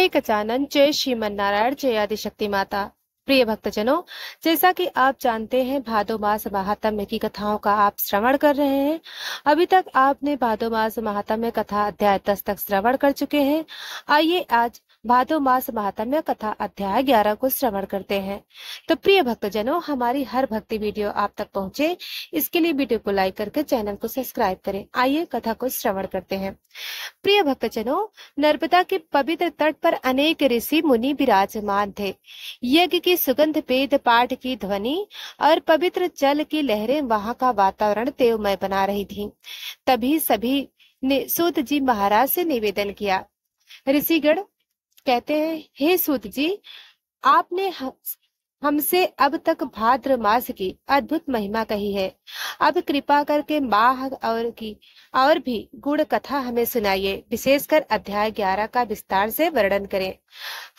जय गजानन, जय श्रीमन्नारायण, जय आदिशक्ति माता। प्रिय भक्तजनों, जैसा कि आप जानते हैं, भादो मास महात्म्य की कथाओं का आप श्रवण कर रहे हैं। अभी तक आपने भादो मास महात्म्य कथा अध्याय 10 तक श्रवण कर चुके हैं। आइए आज भादो मास महात्म्य कथा अध्याय 11 को श्रवण करते हैं। तो प्रिय भक्तजनों, हमारी हर भक्ति वीडियो आप तक पहुंचे, इसके लिए वीडियो को लाइक करके चैनल को सब्सक्राइब करें। आइए कथा को श्रवण करते हैं। प्रिय भक्तजनों, नर्मदा के पवित्र तट पर अनेक ऋषि मुनि विराजमान थे। यज्ञ की सुगंध, वेद पाठ की ध्वनि और पवित्र जल की लहरें वहां का वातावरण देवमय बना रही थीं। तभी सभी ने सूत जी महाराज से निवेदन किया। ऋषिगण कहते हैं, हे सूत जी, आपने हमसे अब तक भाद्र मास की अद्भुत महिमा कही है। अब कृपा करके माह और भी गुण कथा हमें सुनाइए। विशेषकर अध्याय 11 का विस्तार से वर्णन करें।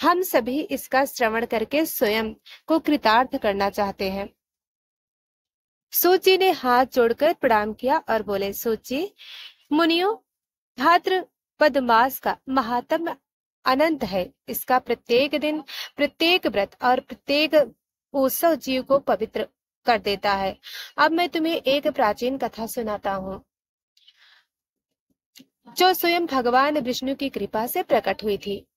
हम सभी इसका श्रवण करके स्वयं को कृतार्थ करना चाहते हैं। सूत जी ने हाथ जोड़कर प्रणाम किया और बोले, सूत जी, मुनियों, भाद्रपद मास का महात्म्य अनंत है। इसका प्रत्येक दिन, प्रत्येक व्रत और प्रत्येक उत्सव जीव को पवित्र कर देता है। अब मैं तुम्हें एक प्राचीन कथा सुनाता हूँ, जो स्वयं भगवान विष्णु की कृपा से प्रकट हुई थी।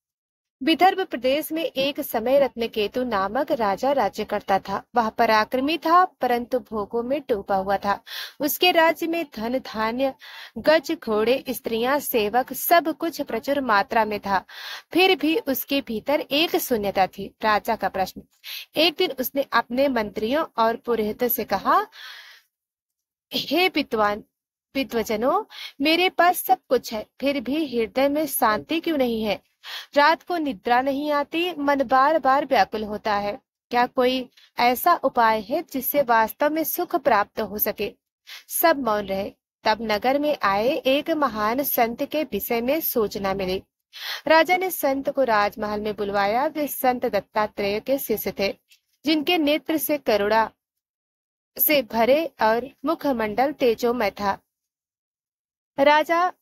विदर्भ प्रदेश में एक समय रत्नकेतु नामक राजा राज्य करता था। वह पराक्रमी था, परंतु भोगों में डूबा हुआ था। उसके राज्य में धन धान्य, गज घोड़े, स्त्रियां, सेवक, सब कुछ प्रचुर मात्रा में था। फिर भी उसके भीतर एक शून्यता थी। राजा का प्रश्न। एक दिन उसने अपने मंत्रियों और पुरोहितों से कहा, हे विद्वजनों, मेरे पास सब कुछ है, फिर भी हृदय में शांति क्यों नहीं है? रात को निद्रा नहीं आती, मन बार बार व्याकुल होता है। क्या कोई ऐसा उपाय है जिससे वास्तव में सुख प्राप्त हो सके? सब मौन रहे। तब नगर में आए एक महान संत के विषय में सूचना मिली। राजा ने संत को राजमहल में बुलवाया। वे संत दत्तात्रेय के शिष्य थे, जिनके नेत्र से करुणा से भरे और मुखमंडल तेजोमय था। राजा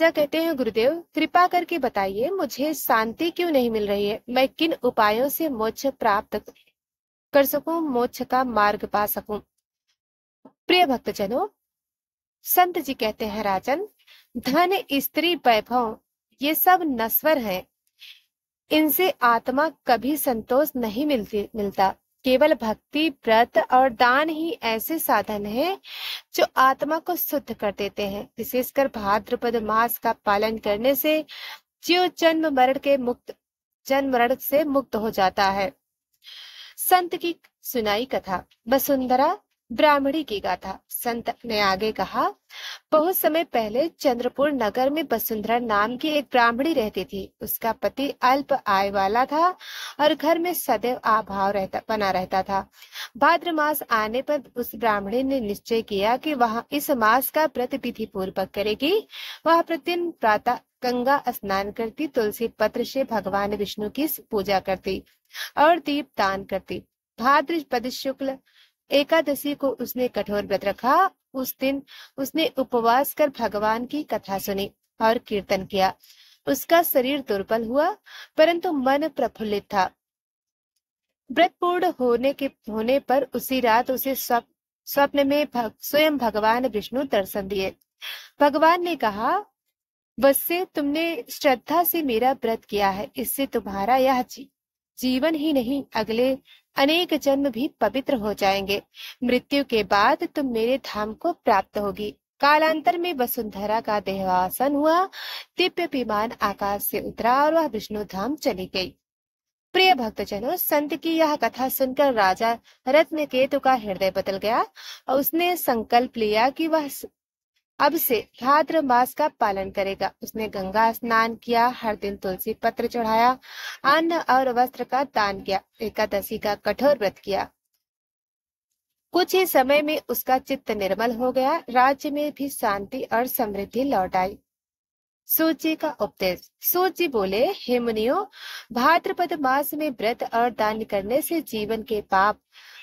कहते हैं, गुरुदेव, कृपा करके बताइए, मुझे शांति क्यों नहीं मिल रही है? मैं किन उपायों से मोक्ष प्राप्त कर सकूं, मोक्ष का मार्ग पा सकूं? प्रिय भक्तजनों, संत जी कहते हैं, राजन, धन, स्त्री, वैभव, ये सब नश्वर हैं। इनसे आत्मा कभी संतोष नहीं मिलता। केवल भक्ति, व्रत और दान ही ऐसे साधन हैं जो आत्मा को शुद्ध कर देते हैं। विशेषकर भाद्रपद मास का पालन करने से जीव जन्म मरण से मुक्त हो जाता है। संत की सुनाई कथा। वसुंधरा ब्राह्मणी की गाथा। संत ने आगे कहा, बहुत समय पहले चंद्रपुर नगर में वसुंधरा नाम की एक ब्राह्मणी रहती थी। उसका पति अल्प आय वाला था और घर में सदैव अभाव बना रहता था। भाद्र मास आने पर उस ब्राह्मणी ने निश्चय किया कि वह इस मास का व्रत विधि पूर्वक करेगी। वह प्रतिदिन प्रातः गंगा स्नान करती, तुलसी पत्र से भगवान विष्णु की पूजा करती और दीप दान करती। भाद्रपद शुक्ल एकादशी को उसने कठोर व्रत रखा। उस दिन उसने उपवास कर भगवान की कथा सुनी और कीर्तन किया। उसका शरीर दुर्बल हुआ, परंतु मन प्रफुल्लित था। व्रत पूर्ण होने पर उसी रात उसे स्वप्न में स्वयं भगवान विष्णु दर्शन दिए। भगवान ने कहा, वत्से, तुमने श्रद्धा से मेरा व्रत किया है, इससे तुम्हारा यह जीवन ही नहीं, अगले अनेक जन्म भी पवित्र हो जाएंगे। मृत्यु के बाद तुम मेरे धाम को प्राप्त होगी। कालांतर में वसुंधरा का देहावसान हुआ। दिव्य विमान आकाश से उतरा और वह विष्णु धाम चली गई। प्रिय भक्तजनों, संत की यह कथा सुनकर राजा रत्नकेतु का हृदय बदल गया और उसने संकल्प लिया कि वह अब से भाद्र मास का पालन करेगा। उसने गंगा स्नान किया, हर दिन तुलसी पत्र चढ़ाया, अन्न और वस्त्र का दान किया, एकादशी का कठोर व्रत किया। कुछ ही समय में उसका चित्त निर्मल हो गया। राज्य में भी शांति और समृद्धि लौट आई। सूत जी का उपदेश। सूत जी बोले, हे मुनियों, भाद्रपद मास में व्रत और दान करने से जीवन के पाप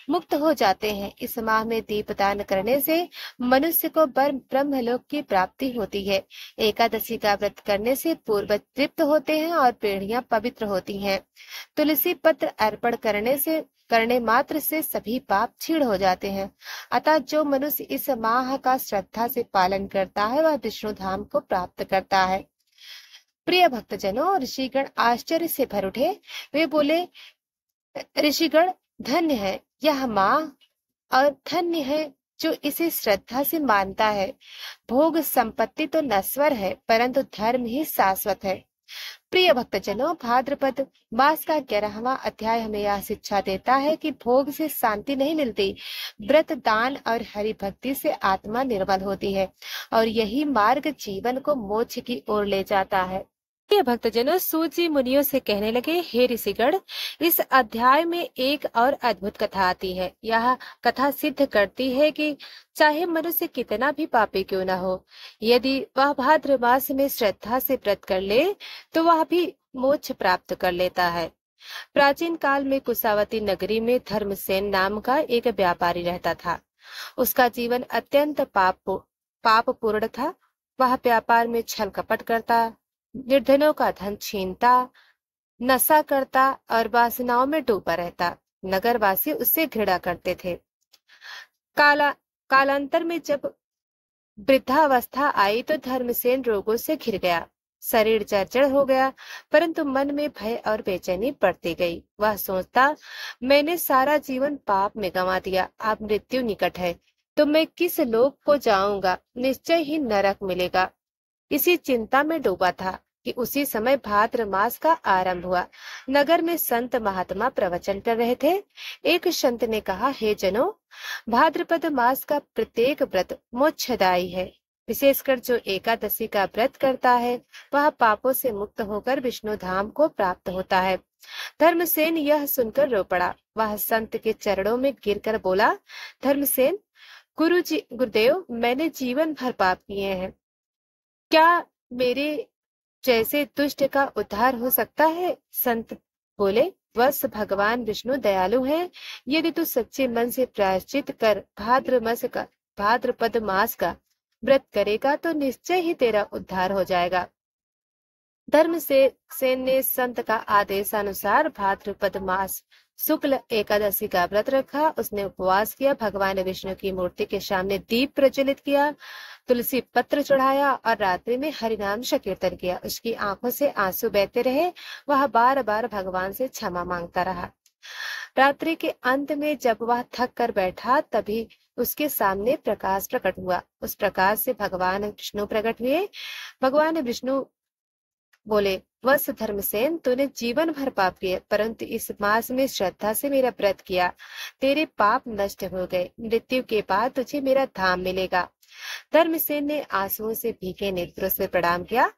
मुक्त हो जाते हैं। इस माह में दीपदान करने से मनुष्य को ब्रह्मलोक की प्राप्ति होती है। एकादशी का व्रत करने से पूर्वज तृप्त होते हैं और पीढ़ियां पवित्र होती हैं। तुलसी पत्र अर्पण करने मात्र से सभी पाप क्षीण हो जाते हैं। अतः जो मनुष्य इस माह का श्रद्धा से पालन करता है वह विष्णु धाम को प्राप्त करता है। प्रिय भक्तजनों, ऋषिगण आश्चर्य से भर उठे। वे बोले, ऋषिगण, धन्य है यह माह और धन्य है जो इसे श्रद्धा से मानता है। भोग संपत्ति तो नश्वर है, परंतु धर्म ही शाश्वत है। प्रिय भक्तजनों, भाद्रपद मास का 11वां अध्याय हमें यह शिक्षा देता है कि भोग से शांति नहीं मिलती, व्रत, दान और हरि भक्ति से आत्मा निर्मल होती है और यही मार्ग जीवन को मोक्ष की ओर ले जाता है। प्रिय भक्तजनों, सूत जी मुनियों से कहने लगे, हे ऋषिगण, इस अध्याय में एक और अद्भुत कथा आती है। यह कथा सिद्ध करती है कि चाहे मनुष्य कितना भी पापी क्यों न हो, यदि वह भाद्र मास में श्रद्धा से व्रत कर ले तो वह भी मोक्ष प्राप्त कर लेता है। प्राचीन काल में कुशावती नगरी में धर्मसेन नाम का एक व्यापारी रहता था। उसका जीवन अत्यंत पाप पूर्ण था। वह व्यापार में छल कपट करता, निर्धनों का धन छीनता, नशा करता और वासनाओं में डूबा रहता। नगरवासी उससे घृणा करते थे। कालांतर में जब वृद्धावस्था आई तो धर्मसेन रोगों से घिर गया। शरीर जर्जर हो गया, परंतु मन में भय और बेचैनी बढ़ती गई। वह सोचता, मैंने सारा जीवन पाप में गंवा दिया, अब मृत्यु निकट है तो मैं किस लोक को जाऊंगा, निश्चय ही नरक मिलेगा। इसी चिंता में डूबा था कि उसी समय भाद्र मास का आरंभ हुआ। नगर में संत महात्मा प्रवचन कर रहे थे। एक संत ने कहा, हे जनों, भाद्रपद मास का प्रत्येक व्रत मोक्षदायी है। विशेषकर जो एकादशी का व्रत करता है वह पापों से मुक्त होकर विष्णु धाम को प्राप्त होता है। धर्मसेन यह सुनकर रो पड़ा। वह संत के चरणों में गिरकर बोला, धर्मसेन, गुरुदेव, मैंने जीवन भर पाप किए हैं, क्या मेरे जैसे दुष्ट का उद्धार हो सकता है? संत बोले, बस भगवान विष्णु दयालु हैं। यदि तू सच्चे मन से प्रायश्चित कर भाद्रपद मास का व्रत करेगा तो निश्चय ही तेरा उद्धार हो जाएगा। धर्मसेन ने संत का आदेशानुसार भाद्रपद मास शुक्ल एकादशी का व्रत रखा। उसने उपवास किया, भगवान विष्णु की मूर्ति के सामने दीप प्रज्वलित किया, तुलसी पत्र चढ़ाया और रात्रि में हरिनाम संकीर्तन किया। उसकी आंखों से आंसू बहते रहे। वह बार बार भगवान से क्षमा मांगता रहा। रात्रि के अंत में जब वह थक कर बैठा तभी उसके सामने प्रकाश प्रकट हुआ। उस प्रकाश से भगवान विष्णु प्रकट हुए। भगवान विष्णु बोले, वत्स धर्मसेन, तूने जीवन भर पाप किए, परंतु इस मास में श्रद्धा से मेरा व्रत किया, तेरे पाप नष्ट हो गए। मृत्यु के बाद तुझे मेरा धाम मिलेगा। धर्मसेन ने आंसुओं से भीगे नेत्रों से प्रणाम किया।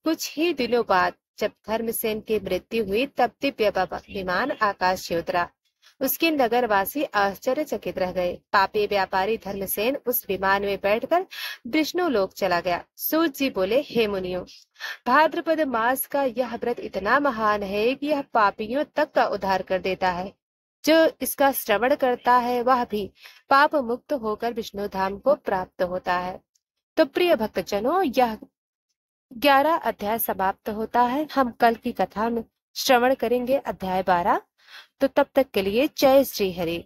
कुछ ही दिनों बाद जब धर्मसेन की मृत्यु हुई तब दिव्य विमान आकाश से उतरा। उसके नगरवासी आश्चर्यचकित रह गए। पापी व्यापारी धर्मसेन उस विमान में बैठकर विष्णु लोक चला गया। सूत जी बोले, हे मुनियों, भाद्रपद मास का यह व्रत इतना महान है कि यह पापियों तक का उद्धार कर देता है। जो इसका श्रवण करता है वह भी पाप मुक्त होकर विष्णु धाम को प्राप्त होता है। तो प्रिय भक्तजनों, यह 11 अध्याय समाप्त होता है। हम कल की कथा में श्रवण करेंगे अध्याय 12। तो तब तक के लिए जय श्री हरि।